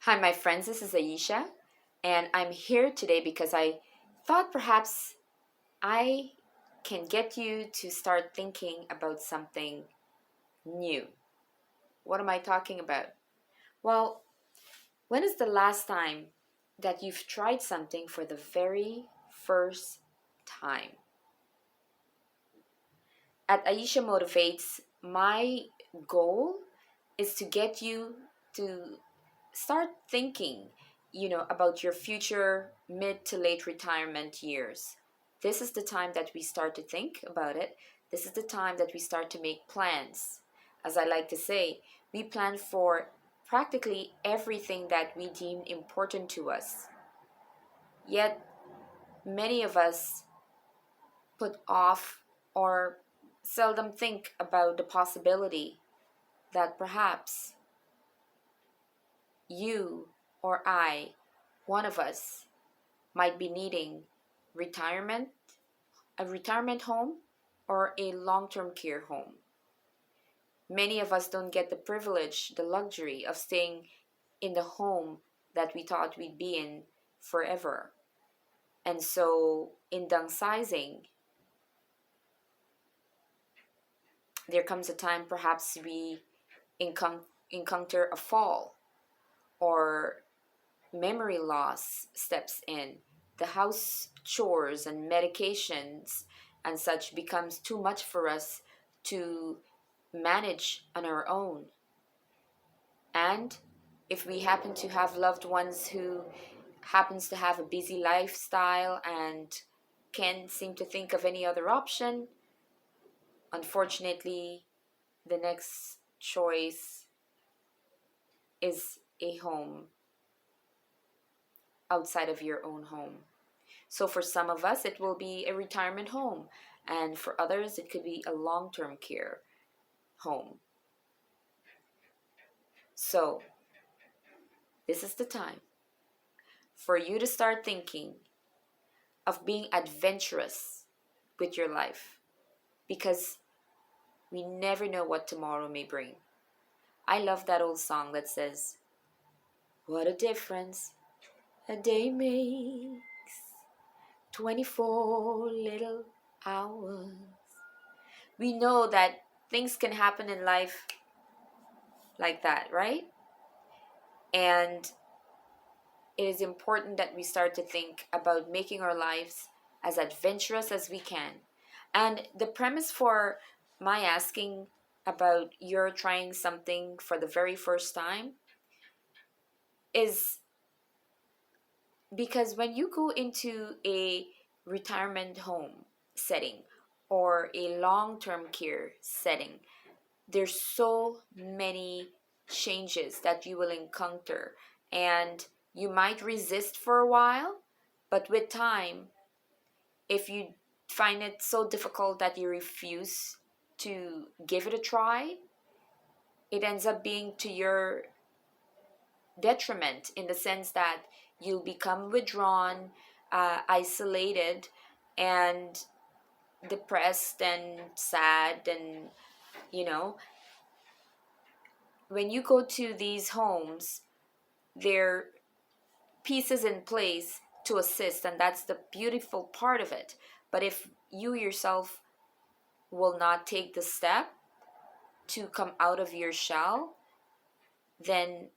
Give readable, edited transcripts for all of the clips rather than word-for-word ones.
Hi, my friends, this is Ayesha, and I'm here today because I thought perhaps I can get you to start thinking about something new. What am I talking about? Well, when is the last time that you've tried something for the very first time? At Ayesha Motivates, my goal is to get you to start thinking, about your future mid to late retirement years. This is the time that we start to think about it. This is the time that we start to make plans. As I like to say, we plan for practically everything that we deem important to us. Yet, many of us put off or seldom think about the possibility that perhaps you or I, one of us, might be needing retirement, a retirement home, or a long term care home. Many of us don't get the privilege, the luxury of staying in the home that we thought we'd be in forever. And so, in downsizing, there comes a time perhaps we encounter a fall or memory loss steps in. The house chores and medications and such becomes too much for us to manage on our own. And if we happen to have loved ones who happens to have a busy lifestyle and can't seem to think of any other option, unfortunately, the next choice is a home outside of your own home. So for some of us, it will be a retirement home, and for others, it could be a long term care home. So this is the time for you to start thinking of being adventurous with your life because we never know what tomorrow may bring. I love that old song that says, "What a difference a day makes, 24 little hours." We know that things can happen in life like that, right? And it is important that we start to think about making our lives as adventurous as we can. And the premise for my asking about you're trying something for the very first time is because when you go into a retirement home setting or a long term care setting, there's so many changes that you will encounter, and you might resist for a while, but with time, if you find it so difficult that you refuse to give it a try, it ends up being to your detriment in the sense that you'll become withdrawn, isolated, and depressed and sad. And you know when you go to these homes, there are pieces in place to assist, and that's the beautiful part of it. But if you yourself will not take the step to come out of your shell, then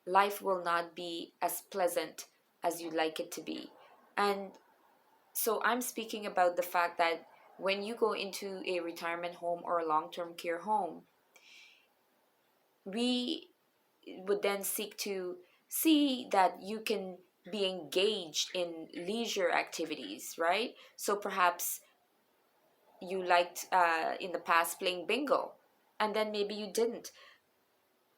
life will not be as pleasant as you'd like it to be. And so I'm speaking about the fact that when you go into a retirement home or a long term care home, we would then seek to see that you can be engaged in leisure activities, right? So perhaps you liked in the past playing bingo, and then maybe you didn't,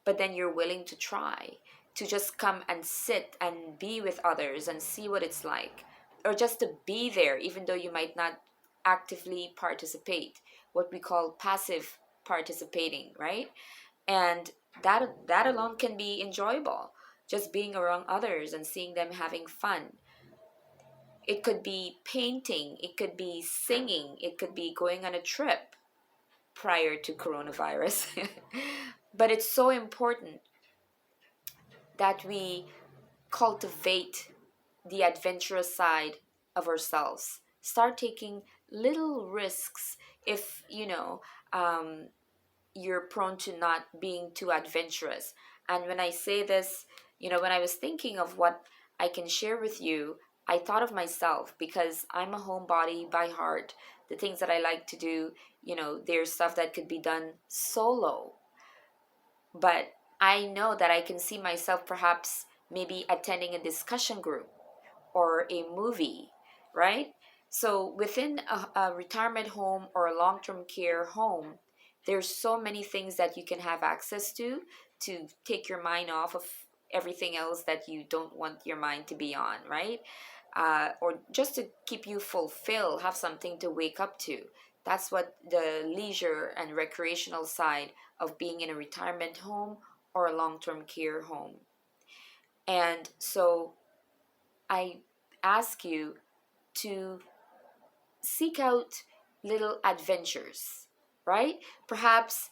but then you're willing to try to just come and sit and be with others and see what it's like, or just to be there, even though you might not actively participate, what we call passive participating, right? And that alone can be enjoyable, just being around others and seeing them having fun. It could be painting, it could be singing, it could be going on a trip prior to coronavirus. But it's so important that we cultivate the adventurous side of ourselves. Start taking little risks if, um, you're prone to not being too adventurous. And when I say this, when I was thinking of what I can share with you, I thought of myself because I'm a homebody by heart. The things that I like to do, there's stuff that could be done solo. But I know that I can see myself perhaps maybe attending a discussion group or a movie, right? So within a retirement home or a long-term care home, there's so many things that you can have access to take your mind off of everything else that you don't want your mind to be on, right? Or just to keep you fulfilled, have something to wake up to. That's what the leisure and recreational side of being in a retirement home or a long-term care home. And so I ask you to seek out little adventures, right? Perhaps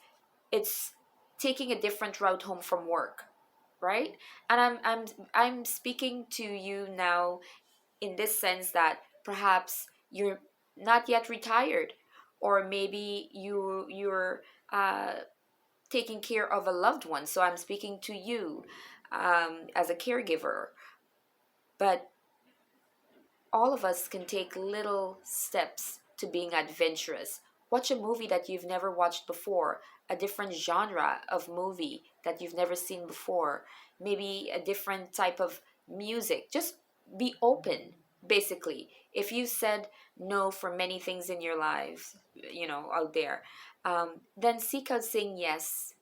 it's taking a different route home from work, right? And I'm speaking to you now in this sense that perhaps you're not yet retired, or maybe you're taking care of a loved one. So I'm speaking to you as a caregiver. But all of us can take little steps to being adventurous. Watch a movie that you've never watched before, a different genre of movie that you've never seen before, maybe a different type of music. Just be open, basically. If you said no for many things in your lives, out there, then seek out saying yes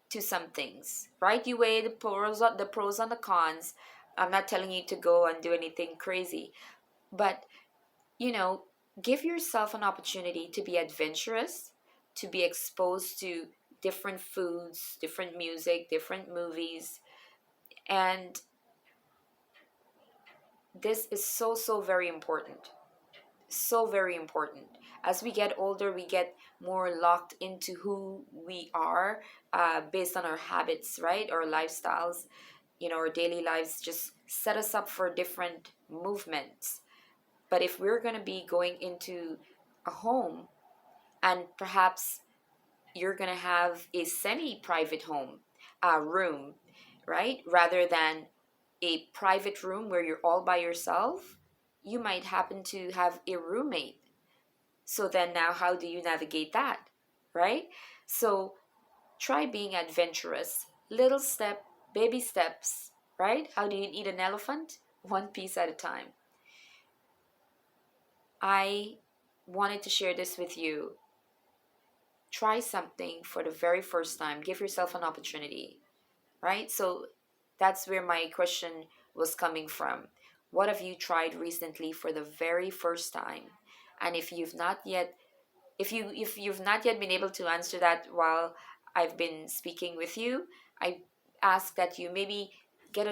to some things, right? You weigh the pros and the cons. I'm not telling you to go and do anything crazy, but you know, give yourself an opportunity to be adventurous, to be exposed to different foods, different music, different movies. And this is so, so very important. So very important. As we get older, we get more locked into who we are based on our habits, right? Our lifestyles, our daily lives just set us up for different movements. But if we're going to be going into a home, and perhaps you're going to have a semi private home room, right? Rather than a private room where you're all by yourself, you might happen to have a roommate. So then, now how do you navigate that, right? So try being adventurous. Little step, baby steps, right? How do you eat an elephant? One piece at a time. I wanted to share this with you. Try something for the very first time. Give yourself an opportunity, right? So that's where my question was coming from. What have you tried recently for the very first time? And if you've not yet been able to answer that while I've been speaking with you, I ask that you maybe get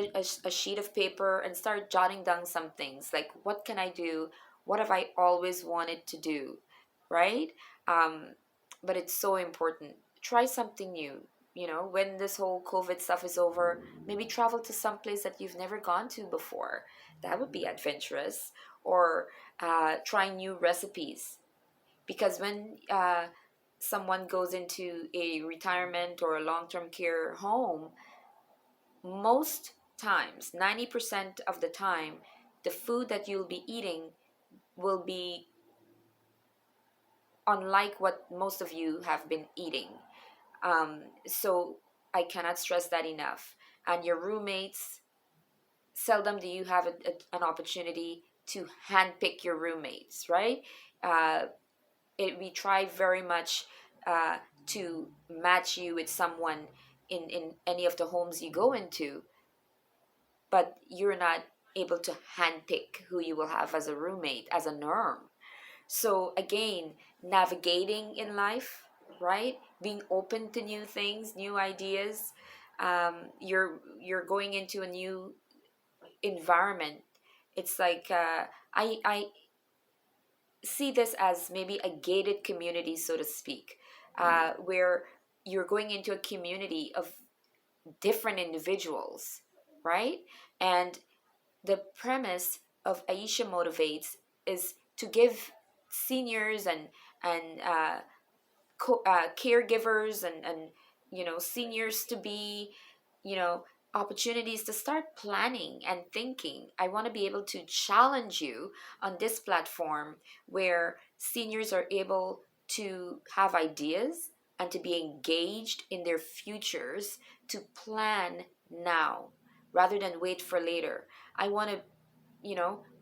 a sheet of paper and start jotting down some things like, what can I do? What have I always wanted to do? Right? Um, but it's so important. Try something new. When this whole COVID stuff is over, maybe travel to some place that you've never gone to before. That would be adventurous. Or try new recipes, because when someone goes into a retirement or a long-term care home, most times 90% of the time the food that you'll be eating will be unlike what most of you have been eating. So I cannot stress that enough. And your roommates, seldom do you have an opportunity to handpick your roommates, right? uh, we try very much uh, to match you with someone in any of the homes you go into, but you're not able to handpick who you will have as a roommate, as a norm. So again, navigating in life, right? Being open to new things, new ideas. You're going into a new environment. It's like I see this as maybe a gated community, so to speak, where you're going into a community of different individuals. right? And the premise of Ayesha Motivates is to give seniors and caregivers and seniors to be, you know opportunities to start planning and thinking. I want to be able to challenge you on this platform where seniors are able to have ideas and to be engaged in their futures, to plan now rather than wait for later. I want to,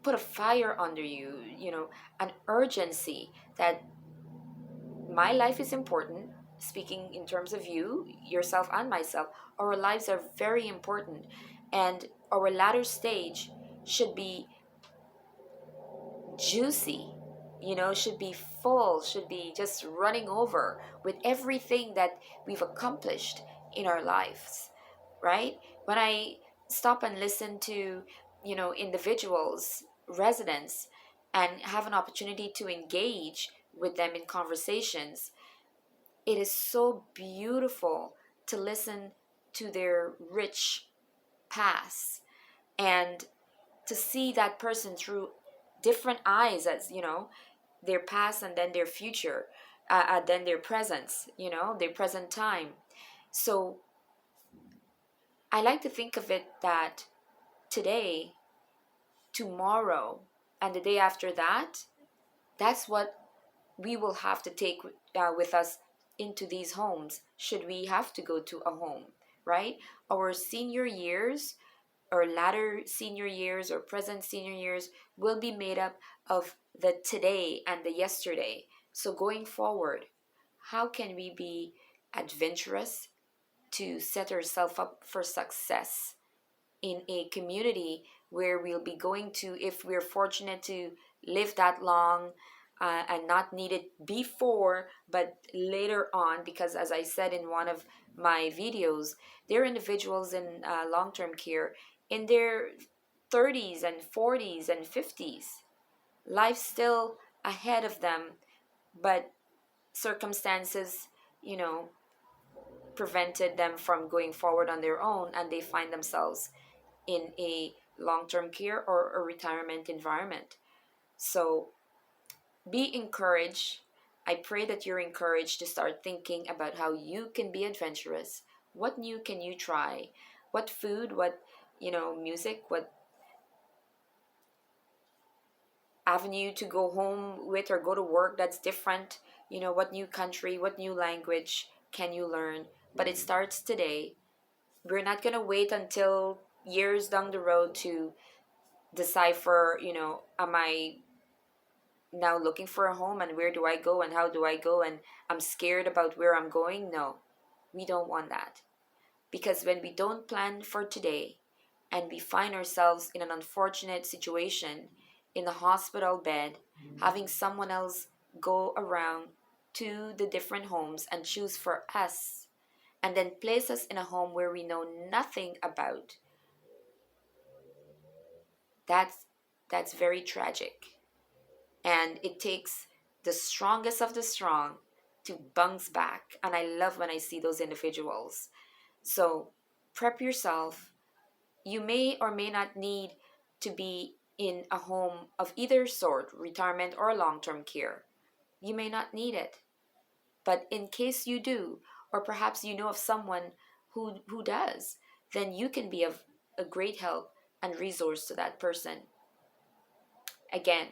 put a fire under you, an urgency that my life is important, speaking in terms of you, yourself, and myself. Our lives are very important, and our latter stage should be juicy, should be full, should be just running over with everything that we've accomplished in our lives, right? When I stop and listen to, individuals, residents, and have an opportunity to engage with them in conversations, it is so beautiful to listen to their rich past and to see that person through different eyes, as their past and then their future, then their presence, their present time. So I like to think of it that today, tomorrow, and the day after that, that's what we will have to take with us into these homes, should we have to go to a home, right? Our senior years, or latter senior years, or present senior years, will be made up of the today and the yesterday. So going forward, how can we be adventurous to set ourselves up for success in a community where we'll be going to, if we're fortunate to live that long, and not need it before but later on, because as I said in one of my videos, there are individuals in long-term care in their 30s and 40s and 50s. Life's still ahead of them, but circumstances, you know prevented them from going forward on their own, and they find themselves in a long-term care or a retirement environment. So be encouraged. I pray that you're encouraged to start thinking about how you can be adventurous. What new can you try? What food, what, music, what avenue to go home with or go to work that's different? What new country, what new language can you learn? But it starts today. We're not going to wait until years down the road to decipher, am I now looking for a home, and where do I go and how do I go, and I'm scared about where I'm going. No, we don't want that. Because when we don't plan for today and we find ourselves in an unfortunate situation in the hospital bed, having someone else go around to the different homes and choose for us, and then place us in a home where we know nothing about, that's that's very tragic. And it takes the strongest of the strong to bounce back. And I love when I see those individuals. So prep yourself. You may or may not need to be in a home of either sort, retirement or long-term care. You may not need it. But in case you do, or perhaps you know of someone who does, then you can be of a great help and resource to that person. Again,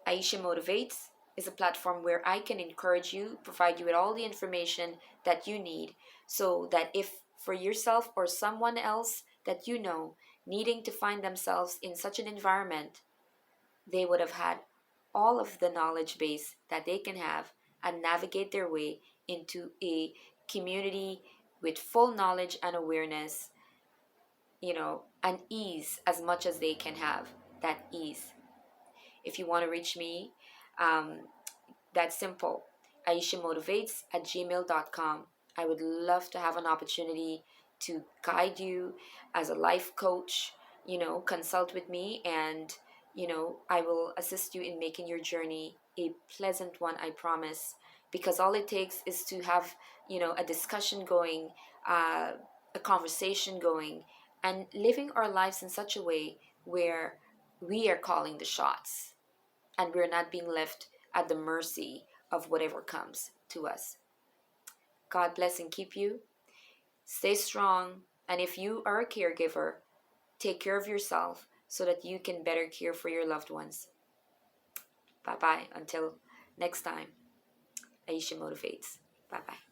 Ayesha Motivates is a platform where I can encourage you, provide you with all the information that you need, so that if for yourself or someone else that you know needing to find themselves in such an environment, they would have had all of the knowledge base that they can have and navigate their way into a community with full knowledge and awareness, and ease as much as they can have that ease. If you want to reach me, um, that's simple. Ayesha Motivates at gmail.com. I would love to have an opportunity to guide you as a life coach, consult with me, and, I will assist you in making your journey a pleasant one, I promise. Because all it takes is to have, a discussion going, a conversation going, and living our lives in such a way where we are calling the shots and we're not being left at the mercy of whatever comes to us. God bless and keep you. Stay strong. And if you are a caregiver, take care of yourself so that you can better care for your loved ones. Bye bye. Until next time, Ayesha Motivates. Bye bye.